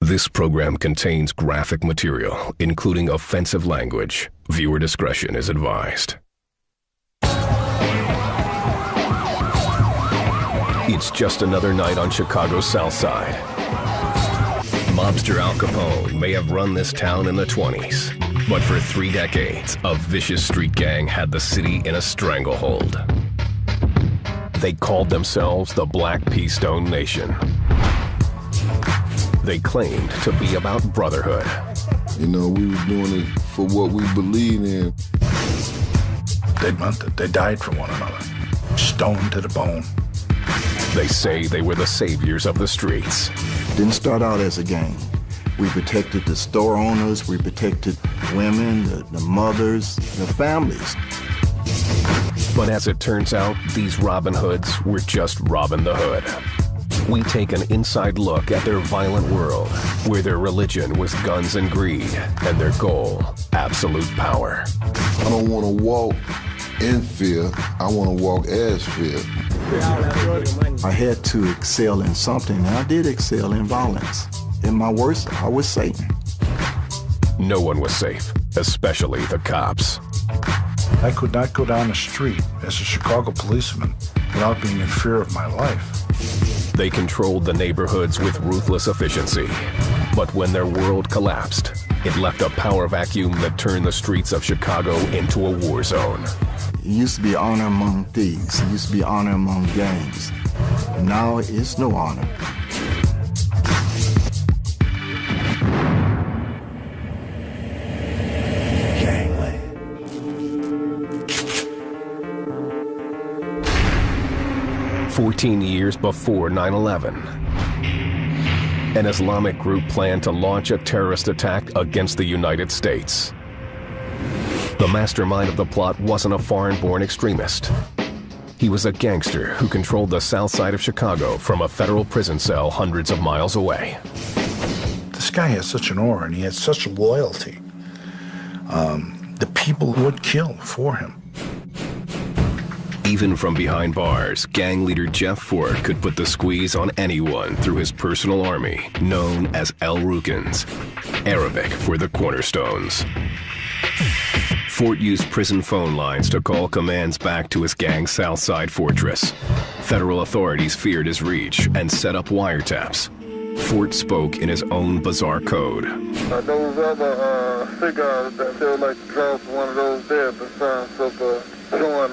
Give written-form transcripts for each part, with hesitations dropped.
This program contains graphic material, including offensive language. Viewer discretion is advised. It's just another night on Chicago's South Side. Mobster Al Capone may have run this town in the 20s, but for 3 decades, a vicious street gang had the city in a stranglehold. They called themselves the Black Pea Stone Nation. They claimed to be about brotherhood. You know, we were doing it for what we believe in. They meant it. They died for one another. Stoned to the bone. They say they were the saviors of the streets. Didn't start out as a gang. We protected the store owners, we protected women, the mothers, the families. But as it turns out, these Robin Hoods were just Robin the Hood. We take an inside look at their violent world, where their religion was guns and greed, and their goal, absolute power. I don't want to walk in fear, I want to walk as fear. I had to excel in something, and I did excel in violence. In my worst, I was Satan. No one was safe, especially the cops. I could not go down the street as a Chicago policeman without being in fear of my life. They controlled the neighborhoods with ruthless efficiency. But when their world collapsed, it left a power vacuum that turned the streets of Chicago into a war zone. It used to be honor among thieves. It used to be honor among gangs. Now it's no honor. Gangland. 14 years before 9/11, an Islamic group planned to launch a terrorist attack against the United States. The mastermind of the plot wasn't a foreign-born extremist. He was a gangster who controlled the south side of Chicago from a federal prison cell hundreds of miles away. This guy had such an aura, and he had such loyalty. The people would kill for him. Even from behind bars, gang leader Jeff Fort could put the squeeze on anyone through his personal army, known as El Rukns, Arabic for the Cornerstones. Fort used prison phone lines to call commands back to his gang's Southside fortress. Federal authorities feared his reach and set up wiretaps. Fort spoke in his own bizarre code. Those other cigars that feel like to draw one of those there, the signs of showing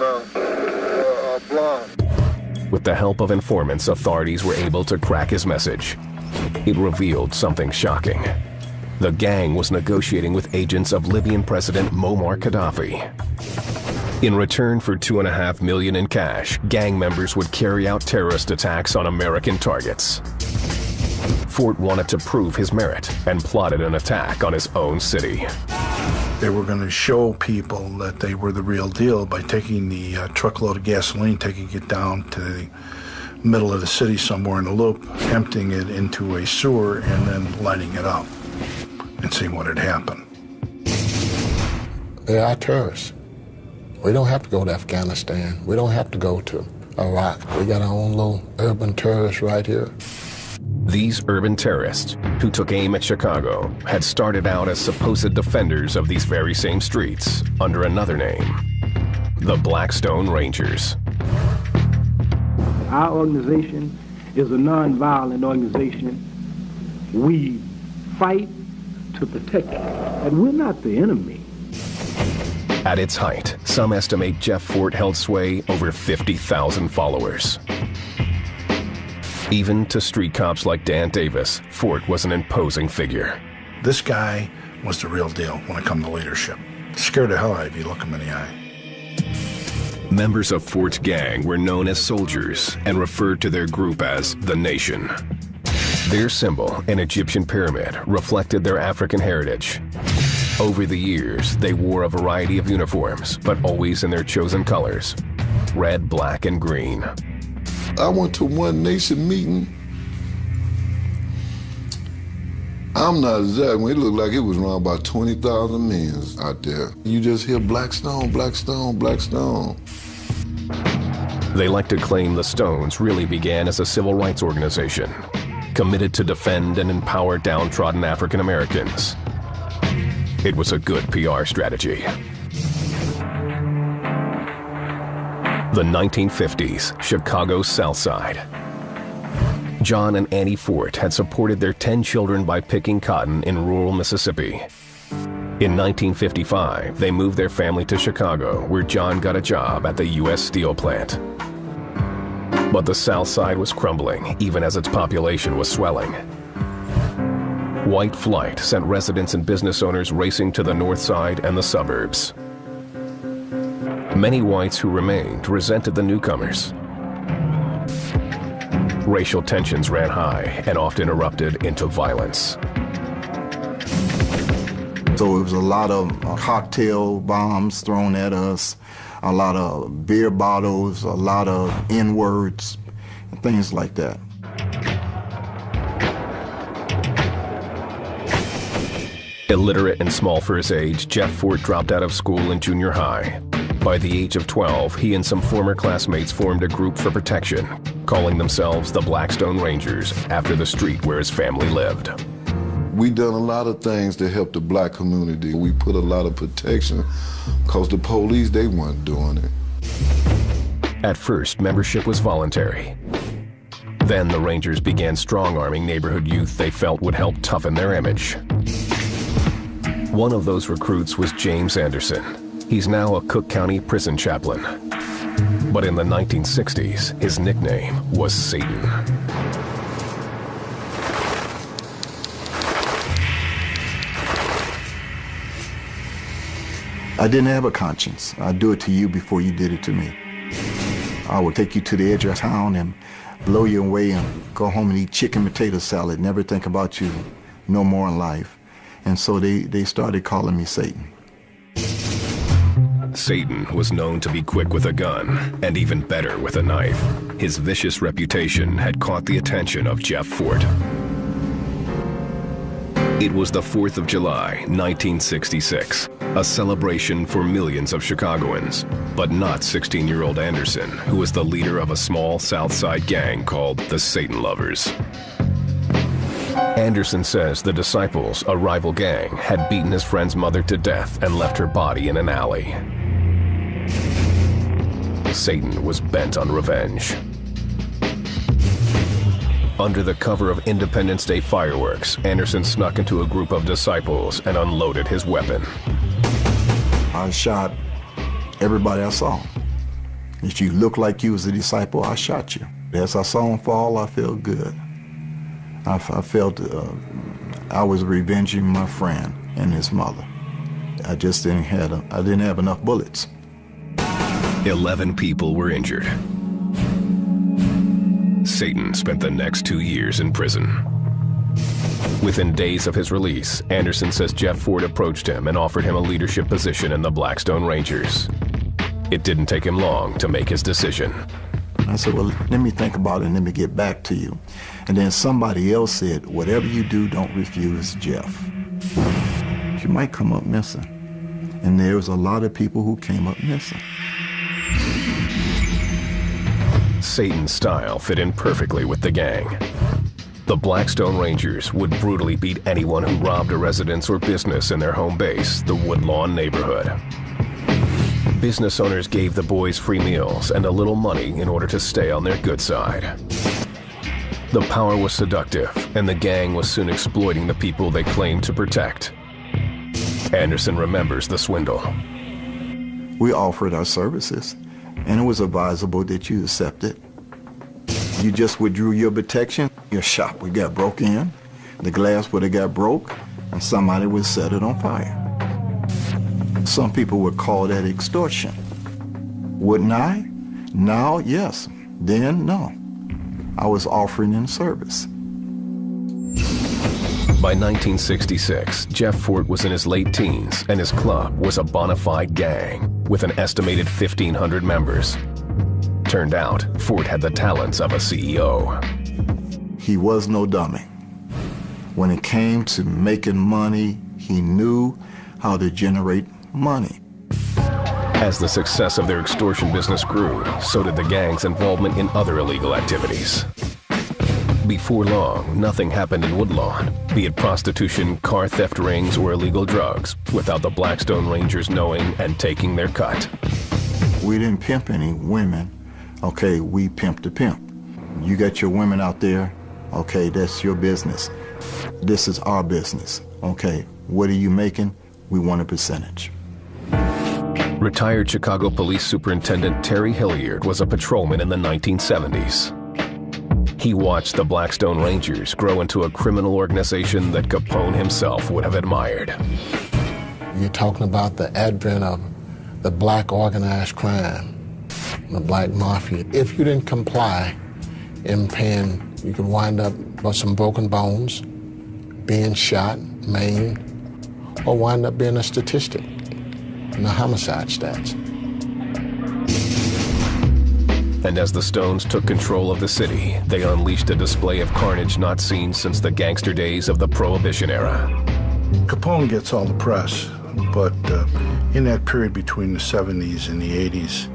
blonde. With the help of informants, authorities were able to crack his message. It revealed something shocking. The gang was negotiating with agents of Libyan President Muammar Gaddafi. In return for $2.5 million in cash, gang members would carry out terrorist attacks on American targets. Fort wanted to prove his merit and plotted an attack on his own city. They were going to show people that they were the real deal by taking the truckload of gasoline, taking it down to the middle of the city somewhere in the loop, emptying it into a sewer, and then lighting it up and seeing what had happened. They are terrorists. We don't have to go to Afghanistan. We don't have to go to Iraq. We got our own little urban terrorists right here. These urban terrorists, who took aim at Chicago, had started out as supposed defenders of these very same streets under another name, the Blackstone Rangers. Our organization is a non-violent organization. We fight to protect, and we're not the enemy. At its height, some estimate Jeff Fort held sway over 50,000 followers. Even to street cops like Dan Davis, Fort was an imposing figure. This guy was the real deal when it come to leadership. Scared the hell out of you, look him in the eye. Members of Fort's gang were known as soldiers and referred to their group as the Nation. Their symbol, an Egyptian pyramid, reflected their African heritage. Over the years, they wore a variety of uniforms, but always in their chosen colors: red, black, and green. I went to one Nation meeting. I'm not exactly, it looked like it was around about 20,000 men out there. You just hear Blackstone, Blackstone, Blackstone. They like to claim the Stones really began as a civil rights organization. committed to defend and empower downtrodden African Americans. It was a good PR strategy. The 1950s, Chicago's South Side. John and Annie Fort had supported their 10 children by picking cotton in rural Mississippi. In 1955, they moved their family to Chicago, where John got a job at the U.S. Steel plant. But the South Side was crumbling, even as its population was swelling. White flight sent residents and business owners racing to the North Side and the suburbs. Many whites who remained resented the newcomers. Racial tensions ran high and often erupted into violence. So it was a lot of cocktail bombs thrown at us, a lot of beer bottles, a lot of N-words, and things like that. Illiterate and small for his age, Jeff Fort dropped out of school in junior high. By the age of 12, he and some former classmates formed a group for protection, calling themselves the Blackstone Rangers, after the street where his family lived. We done a lot of things to help the black community. We put a lot of protection because the police, they weren't doing it. At first, membership was voluntary. Then the Rangers began strong-arming neighborhood youth they felt would help toughen their image. One of those recruits was James Anderson. He's now a Cook County prison chaplain. But in the 1960s, his nickname was Satan. I didn't have a conscience. I'd do it to you before you did it to me. I would take you to the edge of town and blow you away and go home and eat chicken potato salad, never think about you no more in life. And so they started calling me Satan. Satan was known to be quick with a gun, and even better with a knife. His vicious reputation had caught the attention of Jeff Fort. It was the 4th of July, 1966, a celebration for millions of Chicagoans, but not 16-year-old Anderson, who was the leader of a small South Side gang called the Satan Lovers. Anderson says the Disciples, a rival gang, had beaten his friend's mother to death and left her body in an alley. Satan was bent on revenge. Under the cover of Independence Day fireworks, Anderson snuck into a group of disciples and unloaded his weapon. I shot everybody I saw. If you looked like you was a disciple, I shot you. As I saw them fall, I felt good. I felt I was revenging my friend and his mother. I just didn't have enough bullets. 11 people were injured. Satan spent the next 2 years in prison. Within days of his release, Anderson says Jeff Fort approached him and offered him a leadership position in the Blackstone Rangers. It didn't take him long to make his decision. I said, well, let me think about it and let me get back to you. And then somebody else said, whatever you do, don't refuse Jeff. You might come up missing. And there was a lot of people who came up missing. Satan's style fit in perfectly with the gang. The Blackstone Rangers would brutally beat anyone who robbed a residence or business in their home base, the Woodlawn neighborhood. Business owners gave the boys free meals and a little money in order to stay on their good side. The power was seductive, and the gang was soon exploiting the people they claimed to protect. Anderson remembers the swindle. We offered our services, and it was advisable that you accept it. You just withdrew your protection, your shop would get broke in, the glass would have got broke, and somebody would set it on fire. Some people would call that extortion. Wouldn't I? Now, yes. Then, no. I was offering in service. By 1966, Jeff Fort was in his late teens, and his club was a bona fide gang with an estimated 1,500 members. Turned out, Fort had the talents of a CEO. He was no dummy. When it came to making money, he knew how to generate money. As the success of their extortion business grew, so did the gang's involvement in other illegal activities. Before long, nothing happened in Woodlawn, be it prostitution, car theft rings, or illegal drugs, without the Blackstone Rangers knowing and taking their cut. We didn't pimp any women, okay, we pimped the pimp. You got your women out there, okay, that's your business. This is our business, okay. What are you making? We want a percentage. Retired Chicago Police Superintendent Terry Hilliard was a patrolman in the 1970s. He watched the Blackstone Rangers grow into a criminal organization that Capone himself would have admired. You're talking about the advent of the black organized crime, the black mafia. If you didn't comply in paying, you could wind up with some broken bones, being shot, maimed, or wind up being a statistic in the homicide stats. And as the Stones took control of the city, they unleashed a display of carnage not seen since the gangster days of the Prohibition era. Capone gets all the press, but in that period between the 70s and the 80s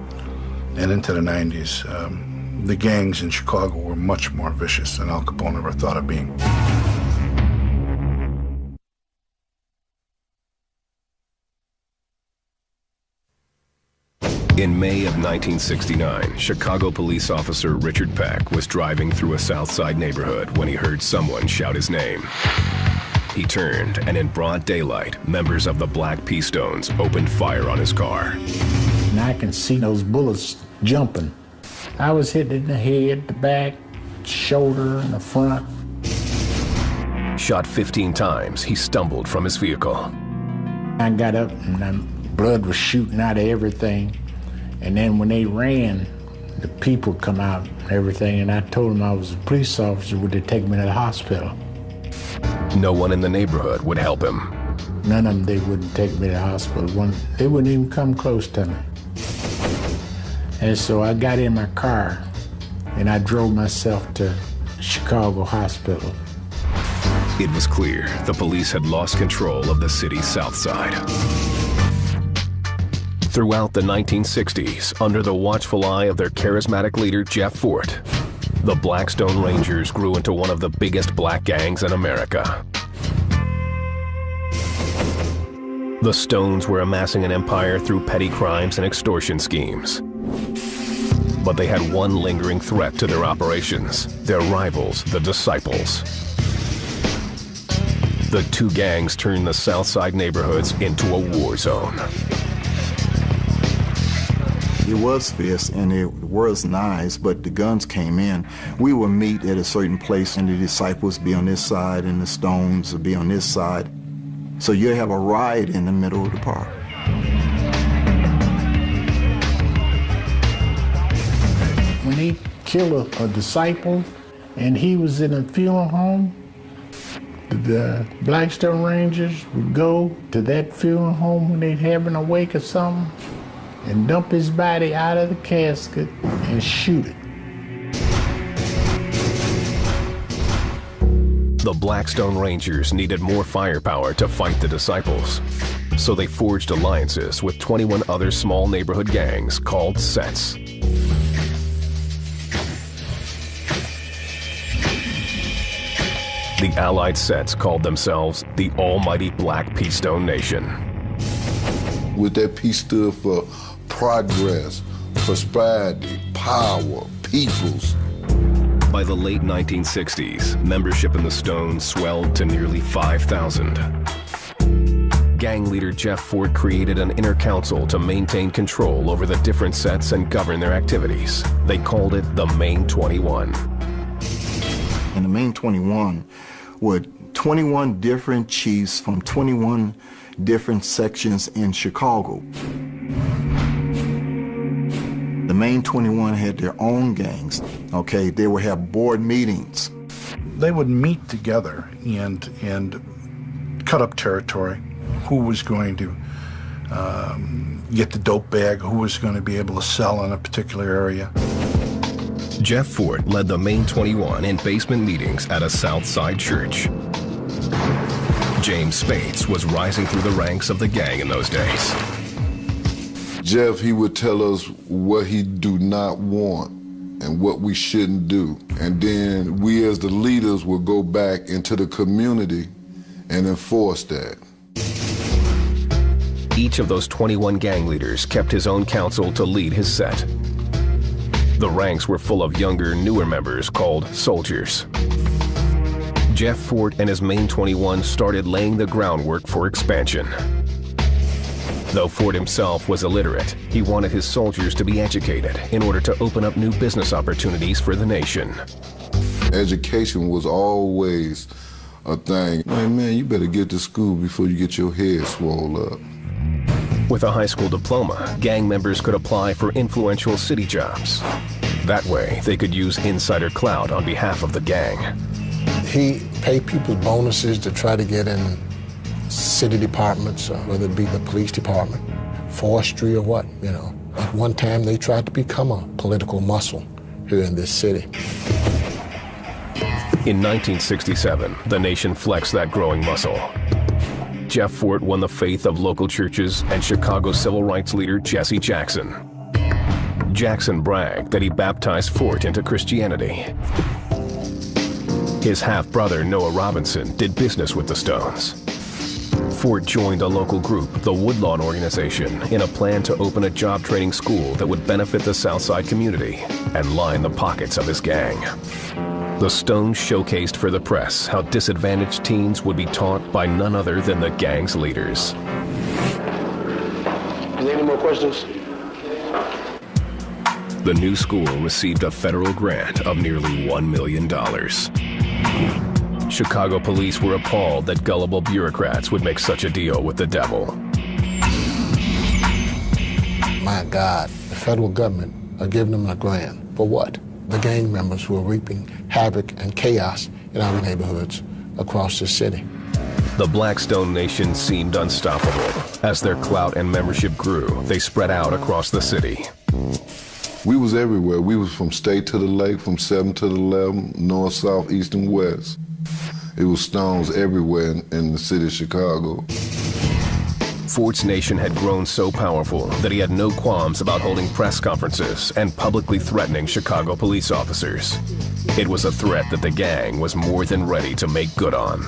and into the 90s, the gangs in Chicago were much more vicious than Al Capone ever thought of being. In May of 1969, Chicago police officer Richard Peck was driving through a South Side neighborhood when he heard someone shout his name. He turned, and in broad daylight, members of the Black P. Stones opened fire on his car. And I can see those bullets jumping. I was hit in the head, the back, shoulder, and the front. Shot 15 times, he stumbled from his vehicle. I got up and the blood was shooting out of everything. And then when they ran, the people come out and everything, and I told them I was a police officer. Would they take me to the hospital? No one in the neighborhood would help him. None of them, they wouldn't take me to the hospital. They wouldn't even come close to me. And so I got in my car, and I drove myself to Chicago Hospital. It was clear the police had lost control of the city's South Side. Throughout the 1960s, under the watchful eye of their charismatic leader, Jeff Fort, the Blackstone Rangers grew into one of the biggest black gangs in America. The Stones were amassing an empire through petty crimes and extortion schemes. But they had one lingering threat to their operations, their rivals, the Disciples. The two gangs turned the South Side neighborhoods into a war zone. It was fierce and it was nice, but the guns came in. We would meet at a certain place and the Disciples be on this side and the Stones would be on this side. So you have a riot in the middle of the park. When they kill a disciple and he was in a funeral home, the Blackstone Rangers would go to that funeral home when they'd having a wake or something and dump his body out of the casket and shoot it. The Blackstone Rangers needed more firepower to fight the Disciples, so they forged alliances with 21 other small neighborhood gangs called sets. The Allied sets called themselves the Almighty Black P. Stone Nation. With that P stood for progress, prosperity, power, peoples. By the late 1960s, membership in the Stones swelled to nearly 5,000. Gang leader Jeff Fort created an inner council to maintain control over the different sets and govern their activities. They called it the Main 21. And the Main 21 were 21 different chiefs from 21 different sections in Chicago. The Main 21 had their own gangs, okay? They would have board meetings. They would meet together and cut up territory. Who was going to get the dope bag, who was going to be able to sell in a particular area. Jeff Fort led the Main 21 in basement meetings at a South Side church. James Spates was rising through the ranks of the gang in those days. Jeff, he would tell us what he do not want. and what we shouldn't do. And then we as the leaders will go back into the community and enforce that. Each of those 21 gang leaders kept his own council to lead his set. The ranks were full of younger, newer members called soldiers. Jeff Fort and his main 21 started laying the groundwork for expansion. Though Fort himself was illiterate, he wanted his soldiers to be educated in order to open up new business opportunities for the nation. Education was always a thing. Like, man, you better get to school before you get your head swole up. With a high school diploma, gang members could apply for influential city jobs. That way, they could use insider clout on behalf of the gang. He paid people bonuses to try to get in city departments, whether it be the police department, forestry or what, you know. At one time, they tried to become a political muscle here in this city. In 1967, the nation flexed that growing muscle. Jeff Fort won the faith of local churches and Chicago civil rights leader Jesse Jackson. Jackson bragged that he baptized Fort into Christianity. His half-brother, Noah Robinson, did business with the Stones. Fort joined a local group, the Woodlawn Organization, in a plan to open a job training school that would benefit the Southside community and line the pockets of his gang. The Stones showcased for the press how disadvantaged teens would be taught by none other than the gang's leaders. Is there any more questions? The new school received a federal grant of nearly $1 million. Chicago police were appalled that gullible bureaucrats would make such a deal with the devil. My God, the federal government are giving them a grant. For what? The gang members who are reaping havoc and chaos in our neighborhoods across the city. The Blackstone Nation seemed unstoppable. As their clout and membership grew, they spread out across the city. We was everywhere. We was from state to the lake, from 7 to the 11, north, south, east, and west. It was Stones everywhere in the city of Chicago. Fort's nation had grown so powerful that he had no qualms about holding press conferences and publicly threatening Chicago police officers. It was a threat that the gang was more than ready to make good on.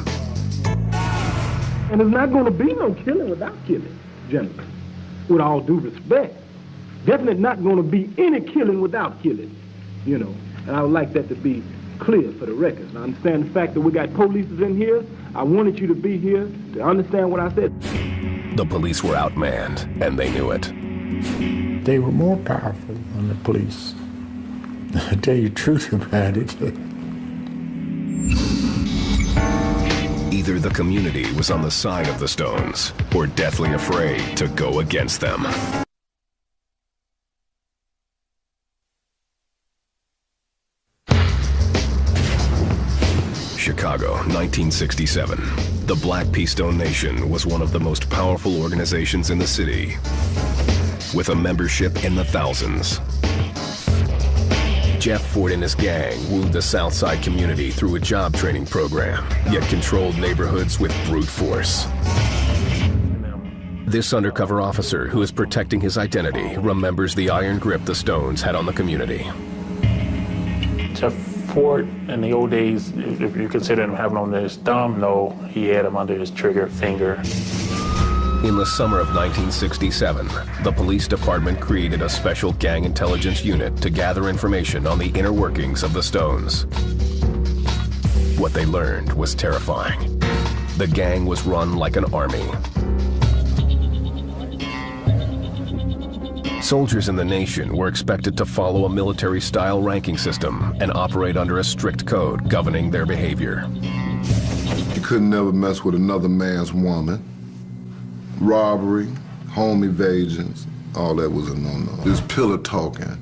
And there's not going to be no killing without killing, gentlemen, with all due respect. Definitely not going to be any killing without killing, you know. And I would like that to be clear for the record. And I understand the fact that we got police in here. I wanted you to be here to understand what I said. The police were outmanned, and they knew it. They were more powerful than the police. I tell you the truth about it. Either the community was on the side of the Stones, or deathly afraid to go against them. Chicago, 1967. The Black P. Stone Nation was one of the most powerful organizations in the city, with a membership in the thousands. Jeff Fort and his gang wooed the Southside community through a job training program, yet controlled neighborhoods with brute force. This undercover officer, who is protecting his identity, remembers the iron grip the Stones had on the community. Jeff Fort, in the old days, if you consider him having on his thumb, no, he had him under his trigger finger. In the summer of 1967, the police department created a special gang intelligence unit to gather information on the inner workings of the Stones. What they learned was terrifying. The gang was run like an army. Soldiers in the nation were expected to follow a military-style ranking system and operate under a strict code governing their behavior. You couldn't never mess with another man's woman. Robbery, home evasions, all that was a no-no. This pillow talking.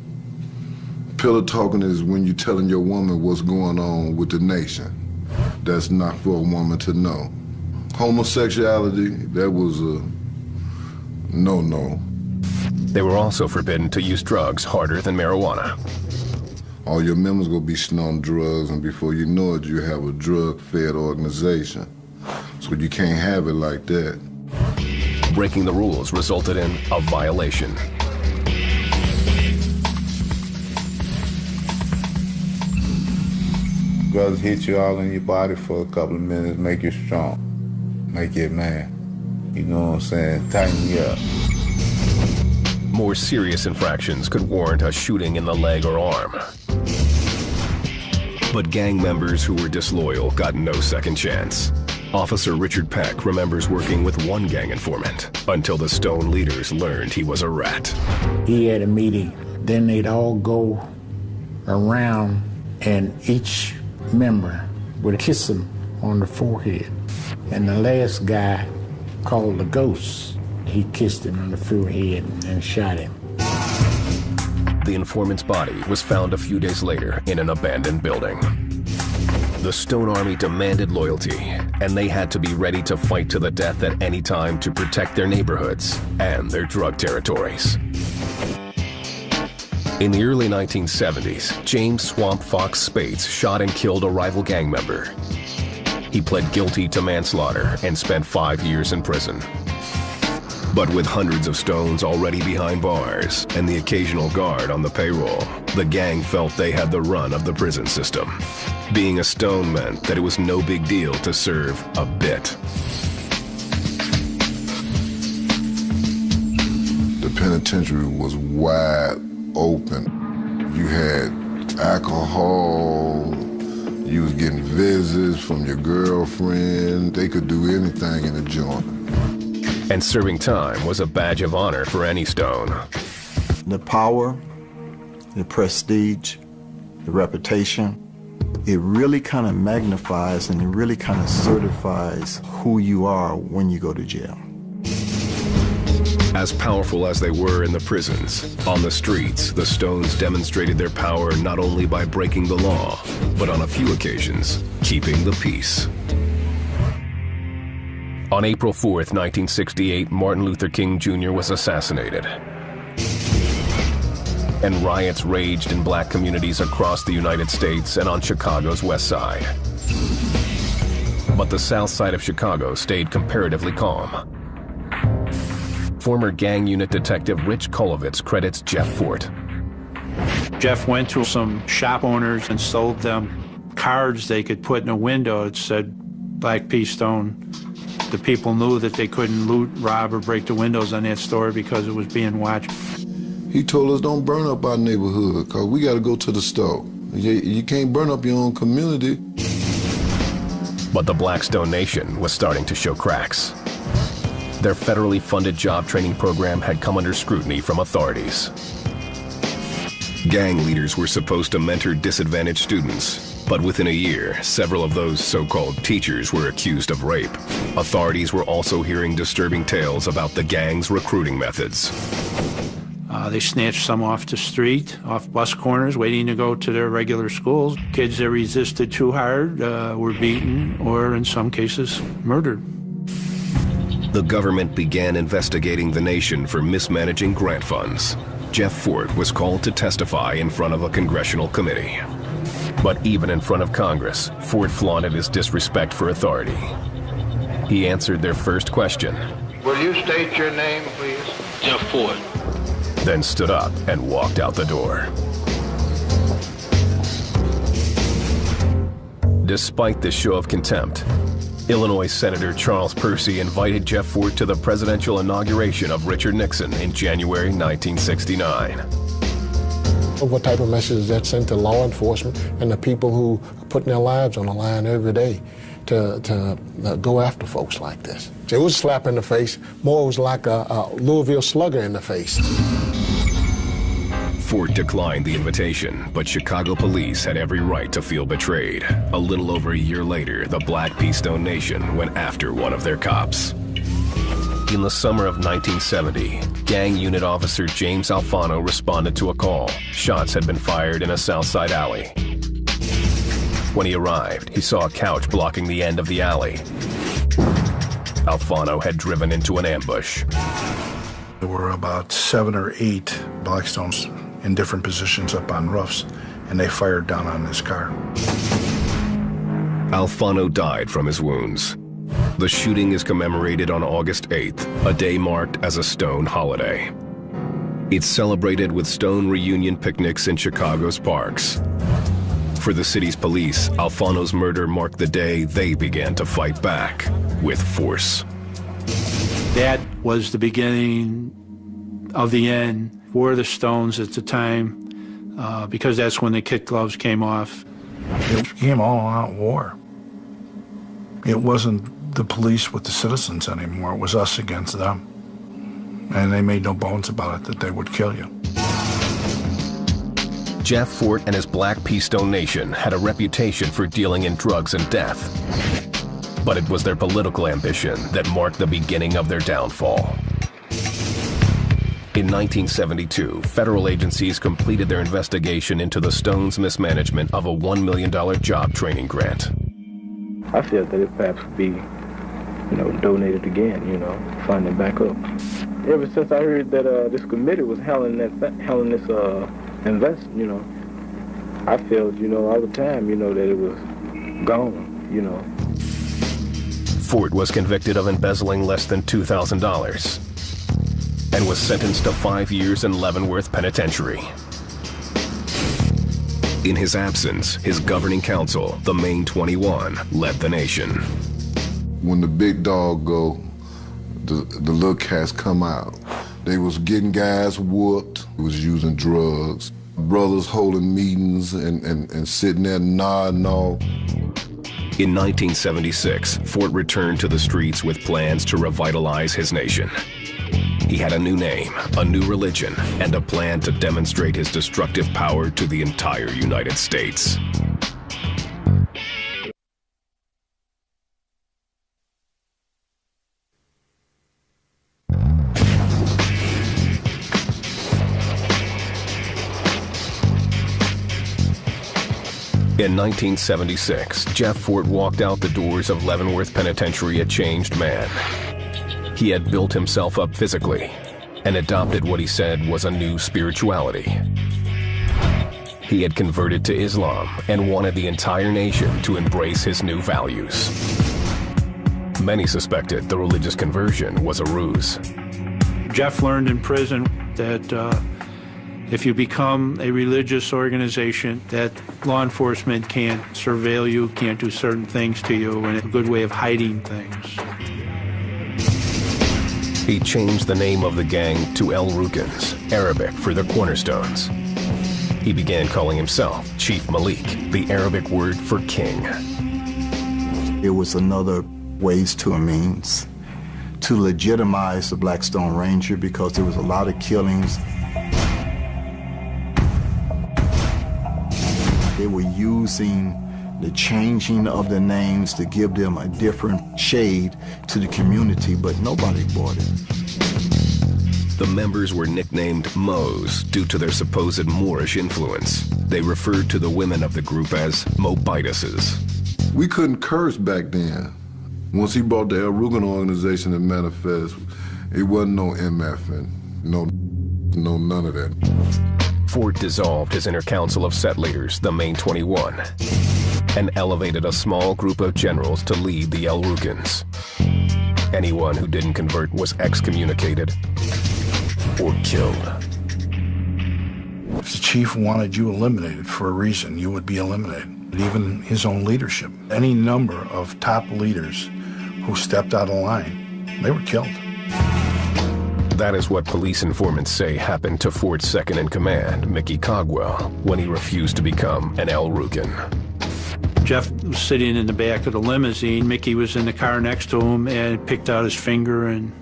Pillow talking is when you're telling your woman what's going on with the nation. That's not for a woman to know. Homosexuality, that was a no-no. They were also forbidden to use drugs harder than marijuana. All your members gonna be snorting drugs, and before you know it, you have a drug-fed organization. So you can't have it like that. Breaking the rules resulted in a violation. brothers hit you all in your body for a couple of minutes, make you strong, make you a man. You know what I'm saying? Tighten you up. More serious infractions could warrant a shooting in the leg or arm. But gang members who were disloyal got no second chance. Officer Richard Peck remembers working with one gang informant until the Stone leaders learned he was a rat. He had a meeting. Then they'd all go around and each member would kiss him on the forehead. And the last guy, called the Ghost, he kissed him on the forehead and shot him. The informant's body was found a few days later in an abandoned building. The Stone Army demanded loyalty, and they had to be ready to fight to the death at any time to protect their neighborhoods and their drug territories. In the early 1970s, James Swamp Fox Spates shot and killed a rival gang member. He pled guilty to manslaughter and spent 5 years in prison. But with hundreds of Stones already behind bars and the occasional guard on the payroll, the gang felt they had the run of the prison system. Being a Stone meant that it was no big deal to serve a bit. The penitentiary was wide open. You had alcohol, you was getting visits from your girlfriend. They could do anything in a joint. And serving time was a badge of honor for any Stone. The power, the prestige, the reputation, it really kind of magnifies and it really kind of certifies who you are when you go to jail. As powerful as they were in the prisons, on the streets, the Stones demonstrated their power not only by breaking the law, but on a few occasions, keeping the peace. On April 4th, 1968, Martin Luther King Jr. was assassinated. And riots raged in black communities across the United States and on Chicago's west side. But the south side of Chicago stayed comparatively calm. Former gang unit detective Rich Kolovitz credits Jeff Fort. Jeff went to some shop owners and sold them cards they could put in a window. It said Black P. Stone. The people knew that they couldn't loot, rob, or break the windows on that store because it was being watched. He told us, don't burn up our neighborhood, because we got to go to the store. You can't burn up your own community. But the Black Stone Nation was starting to show cracks. Their federally funded job training program had come under scrutiny from authorities. Gang leaders were supposed to mentor disadvantaged students, but within a year, several of those so-called teachers were accused of rape. Authorities were also hearing disturbing tales about the gang's recruiting methods. They snatched some off the street, off bus corners, waiting to go to their regular schools. Kids that resisted too hard were beaten or, in some cases, murdered. The government began investigating the nation for mismanaging grant funds. Jeff Fort was called to testify in front of a congressional committee. But even in front of Congress, Fort flaunted his disrespect for authority. He answered their first question. Will you state your name, please? Jeff Fort. Then stood up and walked out the door. Despite this show of contempt, Illinois Senator Charles Percy invited Jeff Fort to the presidential inauguration of Richard Nixon in January 1969. What type of message is that sent to law enforcement and the people who are putting their lives on the line every day to go after folks like this? It was a slap in the face. More was like a Louisville slugger in the face. Fort declined the invitation, but Chicago police had every right to feel betrayed. A little over a year later, the Black P. Stone Nation went after one of their cops. In the summer of 1970, gang unit officer James Alfano responded to a call. Shots had been fired in a Southside alley. When he arrived, he saw a couch blocking the end of the alley. Alfano had driven into an ambush. There were about 7 or 8 Blackstones in different positions up on roofs, and they fired down on this car. Alfano died from his wounds. The shooting is commemorated on August 8th, a day marked as a Stone holiday. It's celebrated with Stone reunion picnics in Chicago's parks. For the city's police, Alfano's murder marked the day they began to fight back with force. That was the beginning of the end for the Stones at the time, because that's when the kit gloves came off. It became all-out war. It wasn't the police with the citizens anymore. It was us against them. And they made no bones about it that they would kill you. Jeff Fort and his Black Peastone Nation had a reputation for dealing in drugs and death. But it was their political ambition that marked the beginning of their downfall. In 1972, federal agencies completed their investigation into the Stones' mismanagement of a $1 million job training grant. I felt that it perhaps could be, donated again, funding back up. Ever since I heard that this committee was handling this investment, I felt, all the time, that it was gone, Fort was convicted of embezzling less than $2,000 and was sentenced to 5 years in Leavenworth Penitentiary. In his absence, his governing council, the Maine 21, led the nation. When the big dog go, the little cats come out. They was getting guys whooped, was using drugs, brothers holding meetings and sitting there nodding off. In 1976, Fort returned to the streets with plans to revitalize his nation. He had a new name, a new religion, and a plan to demonstrate his destructive power to the entire United States. In 1976, Jeff Fort walked out the doors of Leavenworth Penitentiary a changed man. He had built himself up physically and adopted what he said was a new spirituality. He had converted to Islam and wanted the entire nation to embrace his new values. Many suspected the religious conversion was a ruse. Jeff learned in prison that if you become a religious organization, that law enforcement can't surveil you, can't do certain things to you, and a good way of hiding things. He changed the name of the gang to El Rukns, Arabic for the Cornerstones. He began calling himself Chief Malik, the Arabic word for king. It was another ways to a means to legitimize the Black Stone Ranger because there was a lot of killings. They were using the changing of the names to give them a different shade to the community, but nobody bought it. The members were nicknamed Moes due to their supposed Moorish influence. They referred to the women of the group as Mobiduses. We couldn't curse back then. Once he brought the El Rukn organization to manifest, it wasn't no MF and no none of that. Fort dissolved his inner council of set leaders, the Maine 21, and elevated a small group of generals to lead the El Rukns. Anyone who didn't convert was excommunicated or killed. If the chief wanted you eliminated for a reason, you would be eliminated. Even his own leadership. Any number of top leaders who stepped out of line, they were killed. That is what police informants say happened to Fort's second-in-command, Mickey Cogwell, when he refused to become an El Rukn. Jeff was sitting in the back of the limousine. Mickey was in the car next to him and picked out his finger and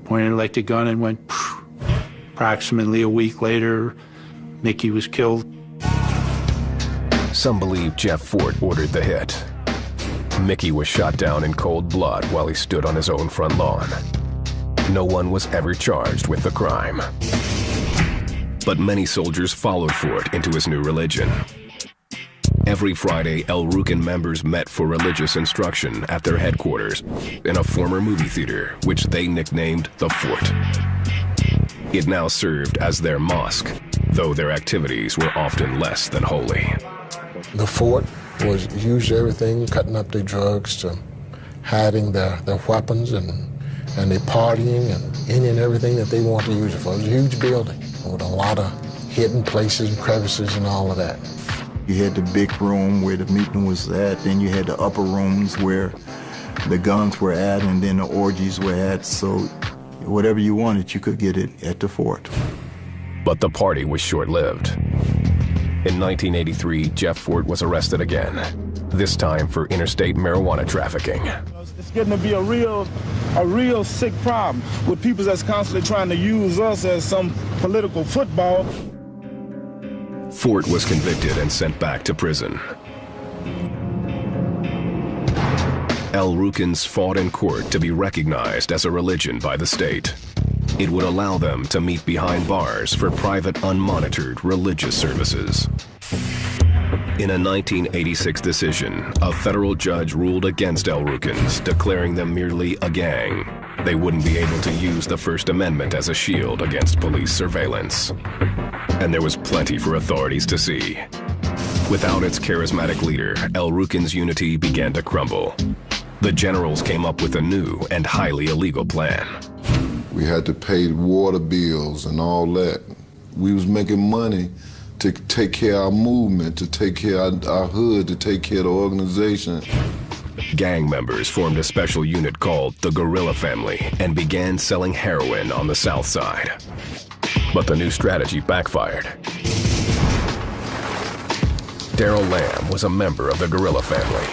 pointed like the gun and went poof. Approximately a week later, Mickey was killed. Some believe Jeff Fort ordered the hit. Mickey was shot down in cold blood while he stood on his own front lawn. No one was ever charged with the crime. But many soldiers followed Fort into his new religion. Every Friday, El Rukn members met for religious instruction at their headquarters in a former movie theater, which they nicknamed the Fort. It now served as their mosque, though their activities were often less than holy. The Fort was used everything, cutting up their drugs to hiding their weapons and their partying and any and everything that they wanted to use it for. It was a huge building with a lot of hidden places and crevices and all of that. You had the big room where the meeting was at, then you had the upper rooms where the guns were at, and then the orgies were at, so whatever you wanted, you could get it at the fort. But the party was short-lived. In 1983, Jeff Fort was arrested again, this time for interstate marijuana trafficking. It's getting to be a real sick problem with people that's constantly trying to use us as some political football. Fort was convicted and sent back to prison. El Rukns fought in court to be recognized as a religion by the state. It would allow them to meet behind bars for private, unmonitored religious services. In a 1986 decision, a federal judge ruled against El Rukns, declaring them merely a gang. They wouldn't be able to use the First Amendment as a shield against police surveillance. And there was plenty for authorities to see. Without its charismatic leader, El Rukns' unity began to crumble. The generals came up with a new and highly illegal plan. We had to pay water bills and all that. We was making money to take care of our movement, to take care of our hood, to take care of the organization. Gang members formed a special unit called the Guerrilla Family and began selling heroin on the south side. But the new strategy backfired. Daryl Lamb was a member of the Guerrilla Family.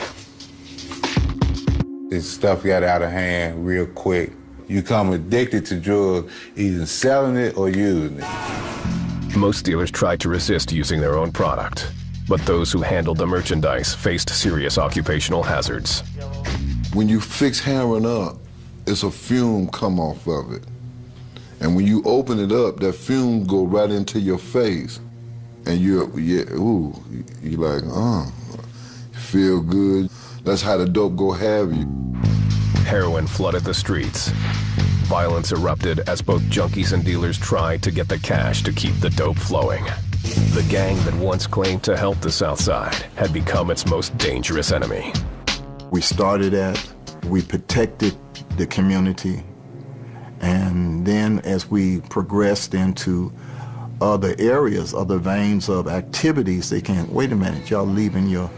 This stuff got out of hand real quick. You become addicted to drugs, either selling it or using it. Most dealers tried to resist using their own product, but those who handled the merchandise faced serious occupational hazards. When you fix heroin up, it's a fume come off of it. And when you open it up, that fume go right into your face. And you're like, you feel good. That's how the dope go have you. Heroin flooded the streets. Violence erupted as both junkies and dealers tried to get the cash to keep the dope flowing. The gang that once claimed to help the South Side had become its most dangerous enemy. We protected the community, and then as we progressed into other areas, other veins of activities, they can't, wait a minute, y'all leaving your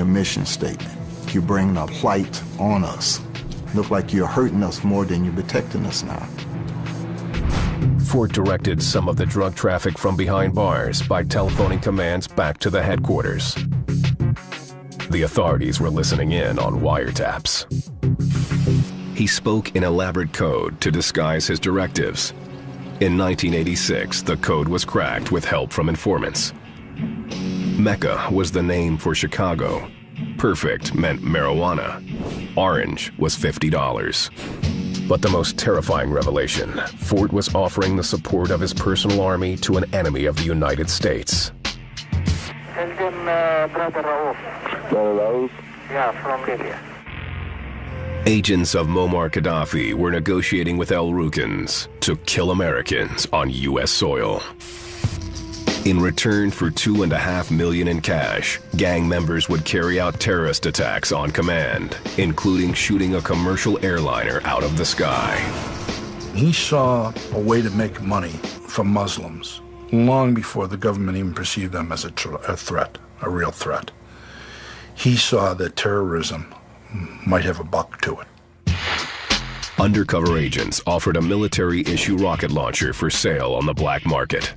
mission statement. You're bringing a plight on us. Look like you're hurting us more than you're protecting us now. Fort directed some of the drug traffic from behind bars by telephoning commands back to the headquarters. The authorities were listening in on wiretaps. He spoke in elaborate code to disguise his directives. In 1986, the code was cracked with help from informants. Mecca was the name for Chicago. Perfect meant marijuana. Orange was $50. But the most terrifying revelation, Fort was offering the support of his personal army to an enemy of the United States. Tell them, Brother Raouf. Brother Raouf? Yeah, from Libya. Agents of Muammar Gaddafi were negotiating with El Rukns to kill Americans on U.S. soil. In return for $2.5 million in cash, gang members would carry out terrorist attacks on command, including shooting a commercial airliner out of the sky. He saw a way to make money from Muslims long before the government even perceived them as a threat, a real threat. He saw that terrorism might have a buck to it. Undercover agents offered a military-issue rocket launcher for sale on the black market.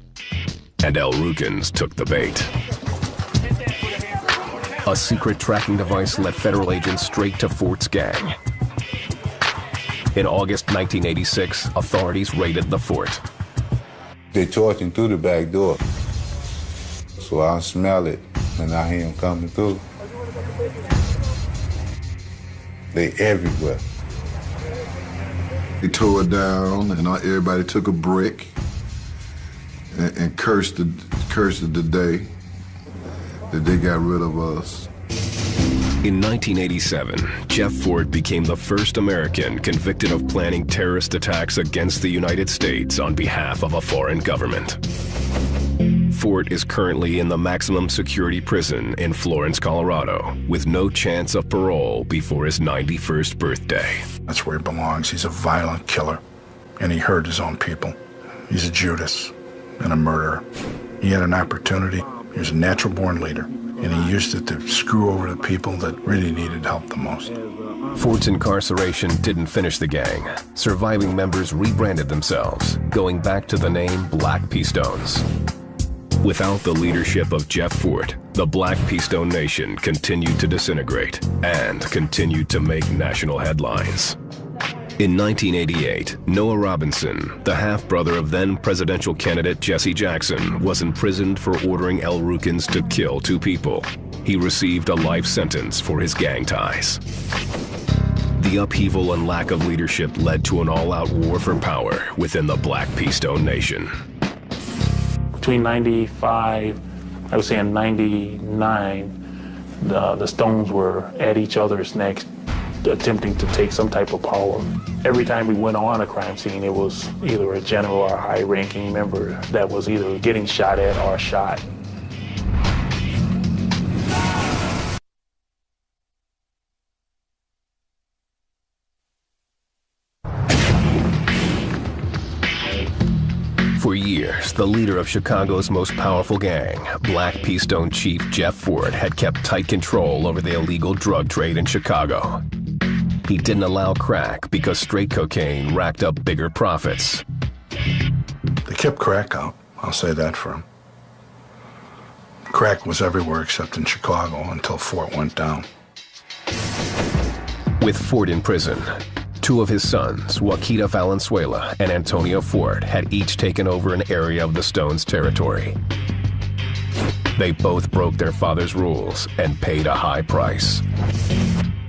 And El Rukns took the bait. A secret tracking device led federal agents straight to Fort's gang. In August 1986, authorities raided the fort. They torching through the back door. So I smell it, and I hear them coming through. They everywhere. They tore it down, and everybody took a brick and cursed the day that they got rid of us. In 1987, Jeff Fort became the first American convicted of planning terrorist attacks against the United States on behalf of a foreign government. Fort is currently in the maximum security prison in Florence, Colorado, with no chance of parole before his 91st birthday. That's where he belongs. He's a violent killer, and he hurt his own people. He's a Judas and a murderer. He had an opportunity. He was a natural-born leader. and he used it to screw over the people that really needed help the most. Fort's incarceration didn't finish the gang. Surviving members rebranded themselves, going back to the name Black P-Stones. Without the leadership of Jeff Fort, the Black P-Stone Nation continued to disintegrate and continued to make national headlines. In 1988, Noah Robinson, the half-brother of then-presidential candidate Jesse Jackson, was imprisoned for ordering El Rukns to kill 2 people. He received a life sentence for his gang ties. The upheaval and lack of leadership led to an all-out war for power within the Black P-Stone Nation. Between 95, I would say in 99, the Stones were at each other's necks, attempting to take some type of power. Every time we went on a crime scene, it was either a general or a high-ranking member that was either getting shot at or shot. For years, the leader of Chicago's most powerful gang, Black P-Stone Chief Jeff Fort, had kept tight control over the illegal drug trade in Chicago. He didn't allow crack because straight cocaine racked up bigger profits. They kept crack out, I'll say that for him. Crack was everywhere except in Chicago until Fort went down. With Fort in prison, 2 of his sons, Wakita Valenzuela and Antonio Fort, had each taken over an area of the Stones' territory. They both broke their father's rules and paid a high price.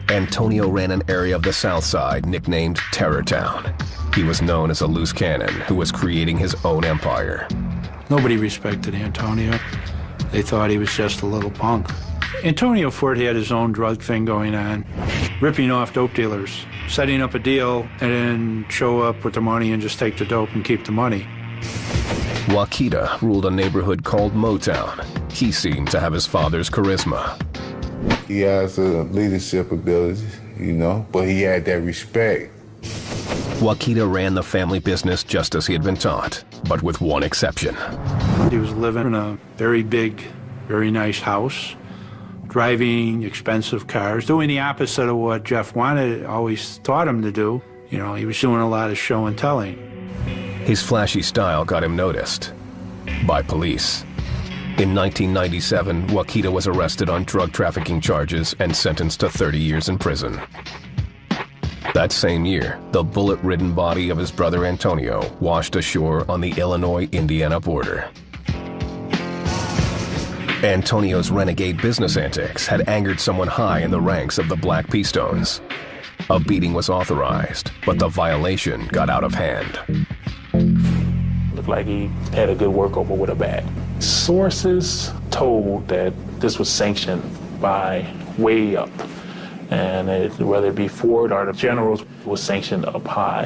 Antonio ran an area of the South Side nicknamed Terror Town. He was known as a loose cannon who was creating his own empire. Nobody respected Antonio. They thought he was just a little punk. Antonio Fort had his own drug thing going on, ripping off dope dealers, setting up a deal, and then show up with the money and just take the dope and keep the money. Wakita ruled a neighborhood called Motown. He seemed to have his father's charisma. He has a leadership ability, you know, but he had that respect. Wakita ran the family business just as he had been taught, but with one exception. He was living in a very big, very nice house, driving expensive cars, doing the opposite of what Jeff always taught him to do. You know, he was doing a lot of show and telling. His flashy style got him noticed by police. In 1997, Wakita was arrested on drug trafficking charges and sentenced to 30 years in prison. That same year, the bullet-ridden body of his brother Antonio washed ashore on the Illinois-Indiana border. Antonio's renegade business antics had angered someone high in the ranks of the Black P-Stones. A beating was authorized, but the violation got out of hand. Looked like he had a good workover with a bat. Sources told that this was sanctioned by way up, and whether it be Ford or the generals, was sanctioned up high.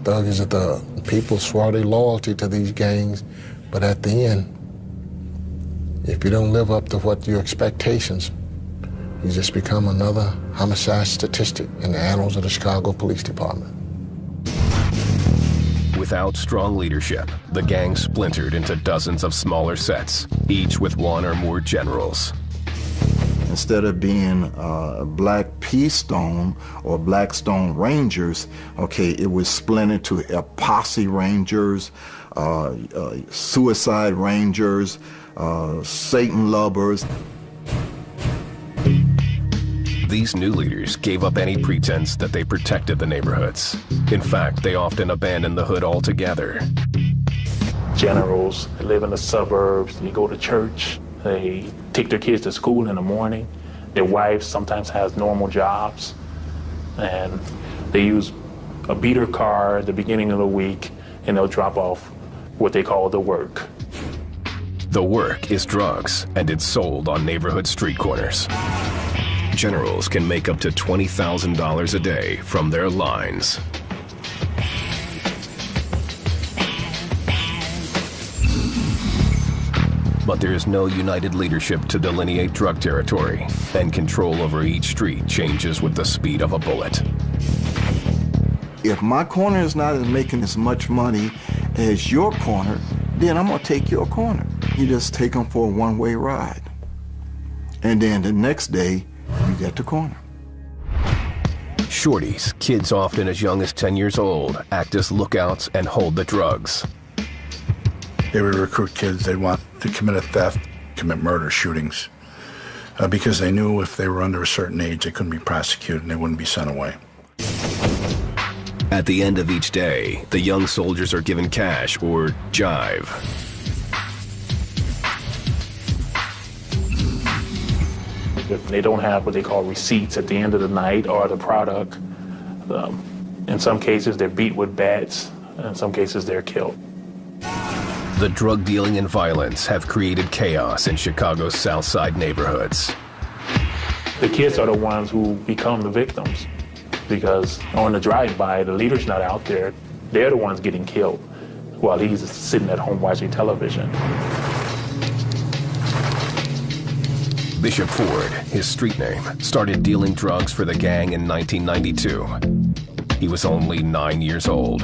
Thug is the people swore their loyalty to these gangs, but at the end, if you don't live up to what your expectations, you just become another homicide statistic in the annals of the Chicago Police Department. Without strong leadership, the gang splintered into dozens of smaller sets, each with 1 or more generals. Instead of being Black P-Stone or Black Stone Rangers, okay, it was splintered to Posse Rangers, Suicide Rangers, Satan Lovers. These new leaders gave up any pretense that they protected the neighborhoods. In fact, they often abandoned the hood altogether. Generals live in the suburbs, they go to church, they take their kids to school in the morning. Their wives sometimes have normal jobs, and they use a beater car at the beginning of the week, and they'll drop off what they call the work. The work is drugs, and it's sold on neighborhood street corners. Generals can make up to $20,000 a day from their lines. But there is no united leadership to delineate drug territory, and control over each street changes with the speed of a bullet. If my corner is not making as much money as your corner, then I'm gonna take your corner. You just take them for a one-way ride. And then the next day, he's at the corner. Shorties, kids often as young as 10 years old, act as lookouts and hold the drugs. They would recruit kids. They'd want to commit a theft, commit murder, shootings, because they knew if they were under a certain age, they couldn't be prosecuted and they wouldn't be sent away. At the end of each day, the young soldiers are given cash or jive. If they don't have what they call receipts at the end of the night or the product, in some cases they're beat with bats, in some cases they're killed. The drug dealing and violence have created chaos in Chicago's South Side neighborhoods. The kids are the ones who become the victims because on the drive-by, the leader's not out there. They're the ones getting killed while he's sitting at home watching television. Bishop Ford, his street name, started dealing drugs for the gang in 1992. He was only 9 years old.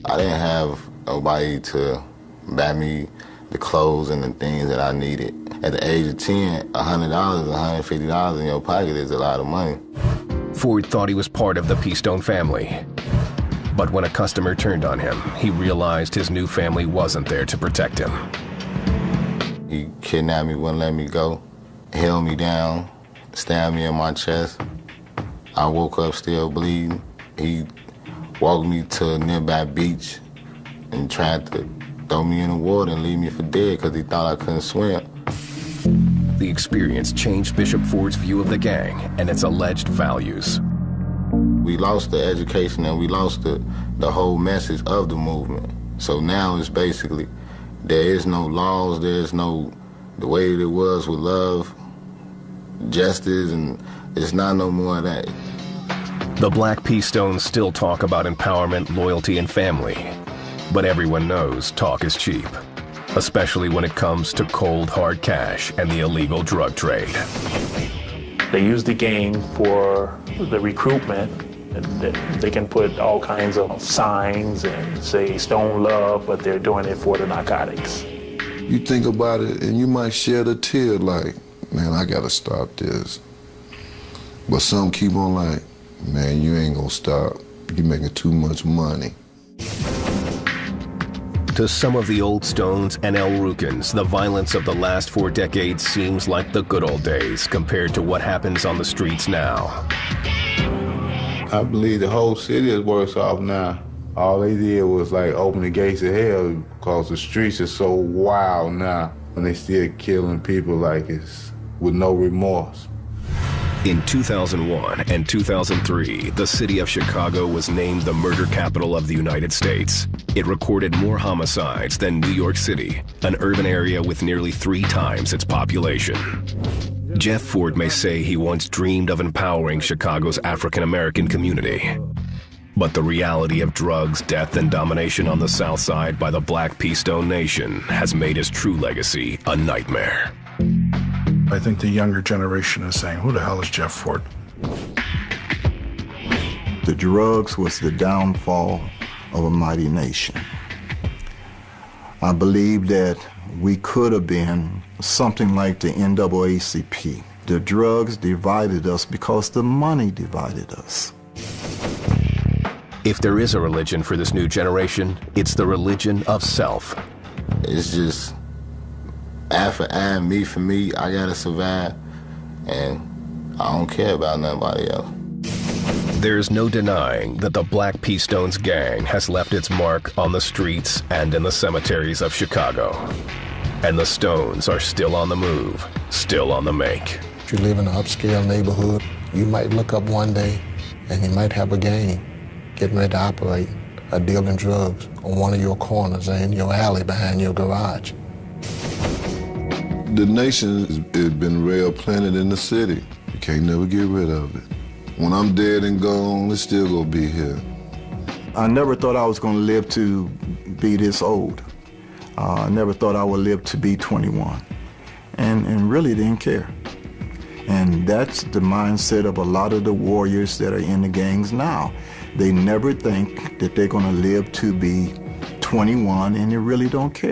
I didn't have nobody to buy me the clothes and the things that I needed. At the age of 10, $100, $150 in your pocket is a lot of money. Ford thought he was part of the Peastone family. But when a customer turned on him, he realized his new family wasn't there to protect him. He kidnapped me, wouldn't let me go, held me down, stabbed me in my chest. I woke up still bleeding. He walked me to a nearby beach and tried to throw me in the water and leave me for dead because he thought I couldn't swim. The experience changed Bishop Ford's view of the gang and its alleged values. We lost the education and we lost the whole message of the movement. So now it's basically, there is no laws, there's no, the way it was with love, justice, and it's not no more of that. The Black Peastones still talk about empowerment, loyalty, and family. But everyone knows talk is cheap, especially when it comes to cold, hard cash and the illegal drug trade. They use the gang for the recruitment. They can put all kinds of signs and say Stone Love, but they're doing it for the narcotics. You think about it and you might shed a tear like, man, I gotta stop this. But some keep on like, man, you ain't gonna stop. You're making too much money. To some of the old Stones and El Rukins, the violence of the last 4 decades seems like the good old days compared to what happens on the streets now. I believe the whole city is worse off now. All they did was like open the gates of hell because the streets are so wild now and they still killing people like it's with no remorse. In 2001 and 2003, the city of Chicago was named the murder capital of the United States. It recorded more homicides than New York City, an urban area with nearly 3 times its population. Jeff Ford may say he once dreamed of empowering Chicago's African-American community. But the reality of drugs, death, and domination on the South Side by the Black Peastone Nation has made his true legacy a nightmare. I think the younger generation is saying, who the hell is Jeff Ford? The drugs was the downfall of a mighty nation. I believe that we could have been something like the NAACP. The drugs divided us because the money divided us. If there is a religion for this new generation, it's the religion of self. It's just I for I and me for me, I gotta survive, and I don't care about nobody else. There's no denying that the Black Peastones gang has left its mark on the streets and in the cemeteries of Chicago. And the Stones are still on the move, still on the make. If you live in an upscale neighborhood, you might look up one day and you might have a gang getting ready to operate a deal in drugs on one of your corners or in your alley behind your garage. The nation has been rail planted in the city. You can't never get rid of it. When I'm dead and gone, it's still gonna be here. I never thought I was gonna live to be this old. I never thought I would live to be 21. And really didn't care. And that's the mindset of a lot of the warriors that are in the gangs now. They never think that they're gonna live to be 21 and they really don't care.